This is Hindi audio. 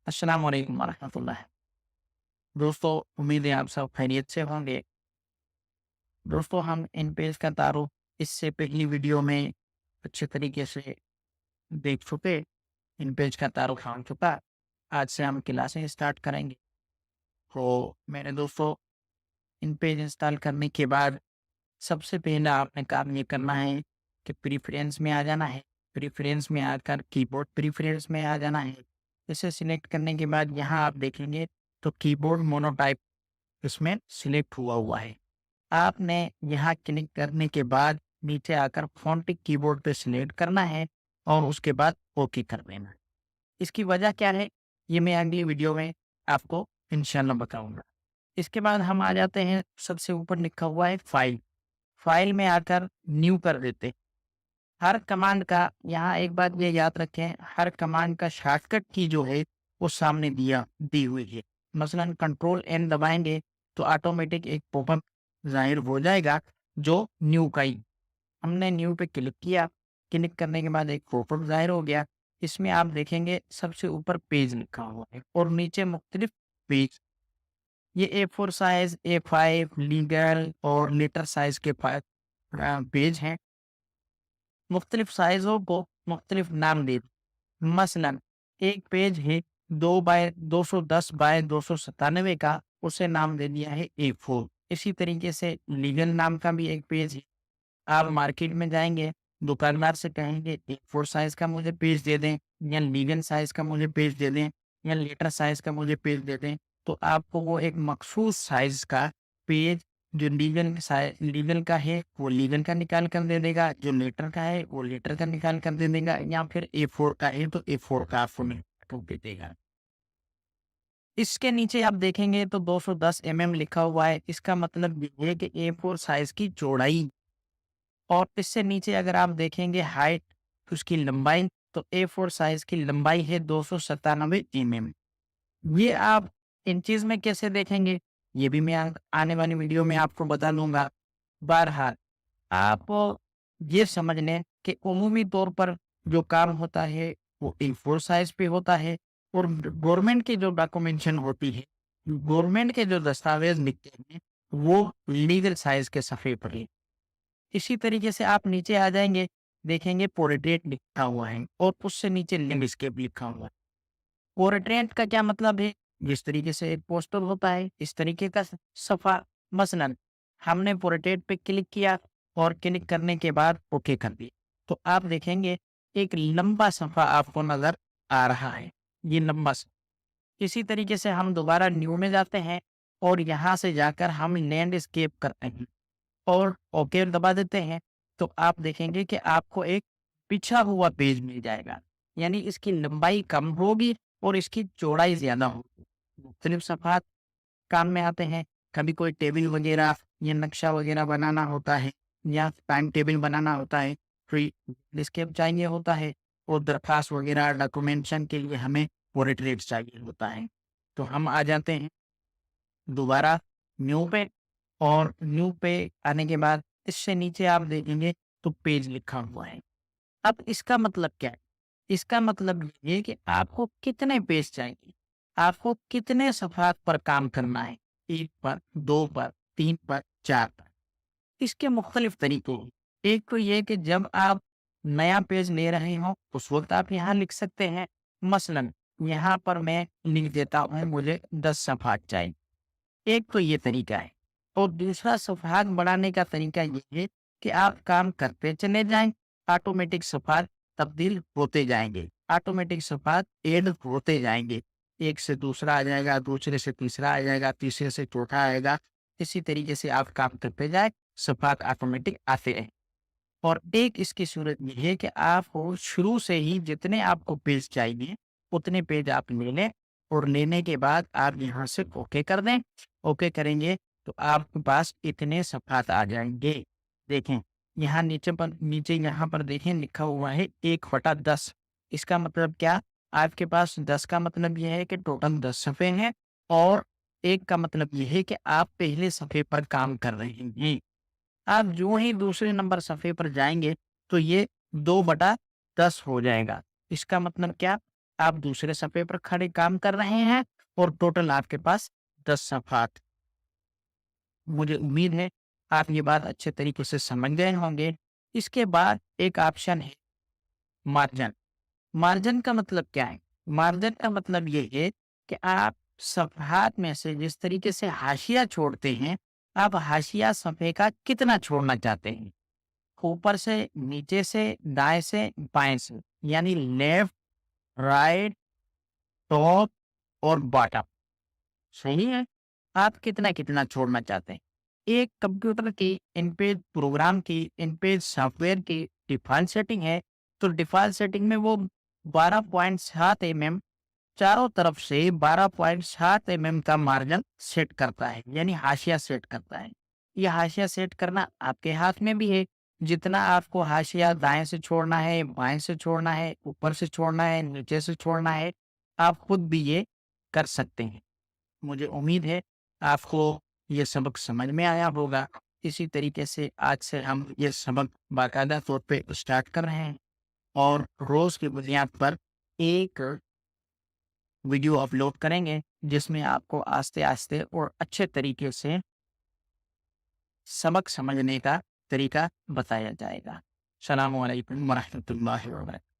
अस्सलाम वालेकुम वरहमतुल्लाह। दोस्तों, उम्मीद है आप सब खैरियत से होंगे। दोस्तों, हम इन पेज का तारुफ इससे पहली वीडियो में अच्छे तरीके से देख चुके। इन पेज का तारुफ हो चुका। आज से हम क्लासें स्टार्ट करेंगे। तो मेरे दोस्तों, इन पेज इंस्टॉल करने के बाद सबसे पहला आपने काम ये करना है कि प्रेफ़रेंस में आ जाना है। प्रेफ़रेंस में आकर कीबोर्ड प्रेफ़रेंस में आ जाना है। इसे सिलेक्ट करने के बाद यहाँ आप देखेंगे तो कीबोर्ड मोनोटाइप इसमें सिलेक्ट हुआ है। आपने यहाँ क्लिक करने के बाद नीचे आकर फ़ॉन्टिक कीबोर्ड पे सिलेक्ट करना है और उसके बाद ओके कर देना है। इसकी वजह क्या है, ये मैं अगली वीडियो में आपको इंशाल्लाह बताऊँगा। इसके बाद हम आ जाते हैं, सबसे ऊपर लिखा हुआ है फ़ाइल। फ़ाइल में आकर न्यू कर देते हैं। हर कमांड का यहाँ एक बात ये याद रखें, हर कमांड का शॉर्टकट की जो है वो सामने दी हुई है। मसलन कंट्रोल एन दबाएँगे तो ऑटोमेटिक एक पॉपअप ज़ाहिर हो जाएगा जो न्यू का ही। हमने न्यू पे क्लिक किया, क्लिक करने के बाद एक पॉपअप ज़ाहिर हो गया। इसमें आप देखेंगे सबसे ऊपर पेज लिखा हुआ है और नीचे मुख्तलिफ पेज। ये ए4 साइज़, ए5, लीगल और लेटर साइज़ के पेज हैं। मुख्तलिफ साइज़ों को मुख्तलिफ नाम दे दें। मसलन एक पेज है 2 बाय 210 बाय 297 का, उसे नाम दे दिया है ए4। इसी तरीके से लीगल नाम का भी एक पेज है। आप मार्केट में जाएँगे, दुकानदार से कहेंगे ए4 साइज़ का मुझे पेज दे दें या लीगल साइज़ का मुझे पेज दे दें या लेटर साइज़ का मुझे पेज दे दें, तो आपको वो एक मखसूस साइज़ का पेज जो लीगल का है, वो लीगल का निकाल कर दे देगा, जो लेटर का है, वो लेटर का निकाल कर दे देगा या फिर ए4 का है, तो ए4 का आपको निकाल के दे देगा। इसके नीचे आप देखेंगे तो 210 लिखा हुआ है, इसका मतलब ये है कि ए4 साइज़ की चौड़ाई। और इससे नीचे अगर आप देखेंगे हाइट, उसकी लंबाई, तो ए4 साइज़ की लंबाई है 297 ये आप इंचेज़ में कैसे देखेंगे, ये भी मैं आने वाली वीडियो में आपको बता दूँगा। बहरहाल, आप ये समझ लें कि उमूमी तौर पर जो काम होता है, वो ए4 साइज़ पे होता है और गवर्नमेंट की जो डॉक्यूमेंटेशन होती है, गवर्नमेंट के जो दस्तावेज़ लिखते हैं, वो लीगल साइज़ के सफ़े पर है। इसी तरीके से आप नीचे आ जाएँगे, देखेंगे पोर्ट्रेट लिखा हुआ है और उससे नीचे लैंडस्केप लिखा हुआ है। पोर्ट्रेट का क्या मतलब है? जिस तरीके से एक पोस्टर होता है, इस तरीके का सफ़ा। मसलन हमने पोर्ट्रेट पे क्लिक किया और क्लिक करने के बाद ओके कर दिया, तो आप देखेंगे एक लंबा सफ़ा आपको नज़र आ रहा है, ये लंबा स इसी तरीके से हम दोबारा न्यू में जाते हैं और यहाँ से जाकर हम लैंडस्केप करते हैं और ओके दबा देते हैं, तो आप देखेंगे कि आपको एक पिछा हुआ पेज मिल जाएगा। यानी इसकी लंबाई कम होगी और इसकी चौड़ाई ज़्यादा होगी। मुख्तलिफ सफ़हात काम में आते हैं। कभी कोई टेबल वगैरह या नक्शा वगैरह बनाना होता है या टाइम टेबल बनाना होता है, फिर लैंडस्केप चाहिए होता है और दरख़्वास्त वगैरह डॉक्यूमेंटेशन के लिए हमें पोर्ट्रेट चाहिए होता है। तो हम आ जाते हैं दोबारा न्यू पे और न्यू पे आने के बाद इससे नीचे आप देखेंगे तो पेज लिखा हुआ है। अब इसका मतलब क्या है? इसका मतलब ये है कि आपको कितने पेज चाहिए? आपको कितने सफ़हात पर काम करना है? 1 पर, 2 पर, 3 पर, 4 पर। इसके मुख्तलिफ तरीके हैं। एक तो ये कि जब आप नया पेज ले रहे हों, उस वक़्त आप यहाँ लिख सकते हैं। मसलन यहाँ पर मैं लिख देता हूँ मुझे 10 सफ़हात चाहिए। एक तो ये तरीका है और दूसरा सफ़हात बढ़ाने का तरीका ये है कि आप काम करते चले जाएँ, ऑटोमेटिक सफ़हात तब्दील होते जाएँगे, ऑटोमेटिक सफ़हात ऐड होते जाएँगे। एक से दूसरा आ जाएगा, दूसरे से तीसरा आ जाएगा, तीसरे से चौथा आएगा। इसी तरीके से आप काम करते जाएँ, सफ़हात ऑटोमेटिक आते रहें। और एक इसकी सूरत ये है कि आपको शुरू से ही जितने आपको पेज चाहिए, उतने पेज आप ले लें और लेने के बाद आप यहाँ से ओके कर दें। ओके करेंगे तो आपके पास इतने सफ़हात आ जाएँगे। देखें, यहाँ नीचे यहाँ पर देखें लिखा हुआ है 1/10। इसका मतलब क्या? आपके पास 10 का मतलब ये है कि टोटल 10 सफ़े हैं और 1 का मतलब ये है कि आप पहले सफ़े पर काम कर रहे हैं। आप जो ही दूसरे नंबर सफ़े पर जाएँगे, तो ये 2/10 हो जाएगा। इसका मतलब क्या? आप दूसरे सफ़े पर खड़े काम कर रहे हैं और टोटल आपके पास 10 सफ़ात। मुझे उम्मीद है आप ये बात अच्छे तरीके से समझ गए होंगे। इसके बाद एक ऑप्शन है मार्जिन। मार्जिन का मतलब क्या है? मार्जिन का मतलब ये है कि आप सफ़हात में से जिस तरीके से हाशिया छोड़ते हैं, आप हाशिया सफ़े का कितना छोड़ना चाहते हैं? ऊपर से, नीचे से, दाएँ से, बाएँ से, यानी लेफ्ट, राइट, टॉप और बॉटम। सही है? आप कितना-कितना छोड़ना चाहते हैं? एक कंप्यूटर की इन-पेज प्रोग्राम की, इन-पेज सॉफ्टवेयर की डिफ़ॉल्ट सेटिंग है, तो डिफ़ॉल्ट सेटिंग में वो 12.7 एमएम चारों तरफ से 12.7 एमएम का मार्जिन सेट करता है, यानी हाशिया सेट करता है। ये हाशिया सेट करना आपके हाथ में भी है। जितना आपको हाशिया दाएँ से छोड़ना है, बाएँ से छोड़ना है, ऊपर से छोड़ना है, नीचे से छोड़ना है, आप खुद भी ये कर सकते हैं। मुझे उम्मीद है आपको ये सबक समझ में आया होगा। इसी तरीके से आज से हम ये सबक बाकायदा तौर पे स्टार्ट कर रहे हैं और रोज़ की बुनियाद पर एक वीडियो अपलोड करेंगे, जिसमें आपको आस्ते-आस्ते और अच्छे तरीके से सबक समझने का तरीका बताया जाएगा। सलामु अलैकुम व रहमतुल्लाहि व बरकातहू।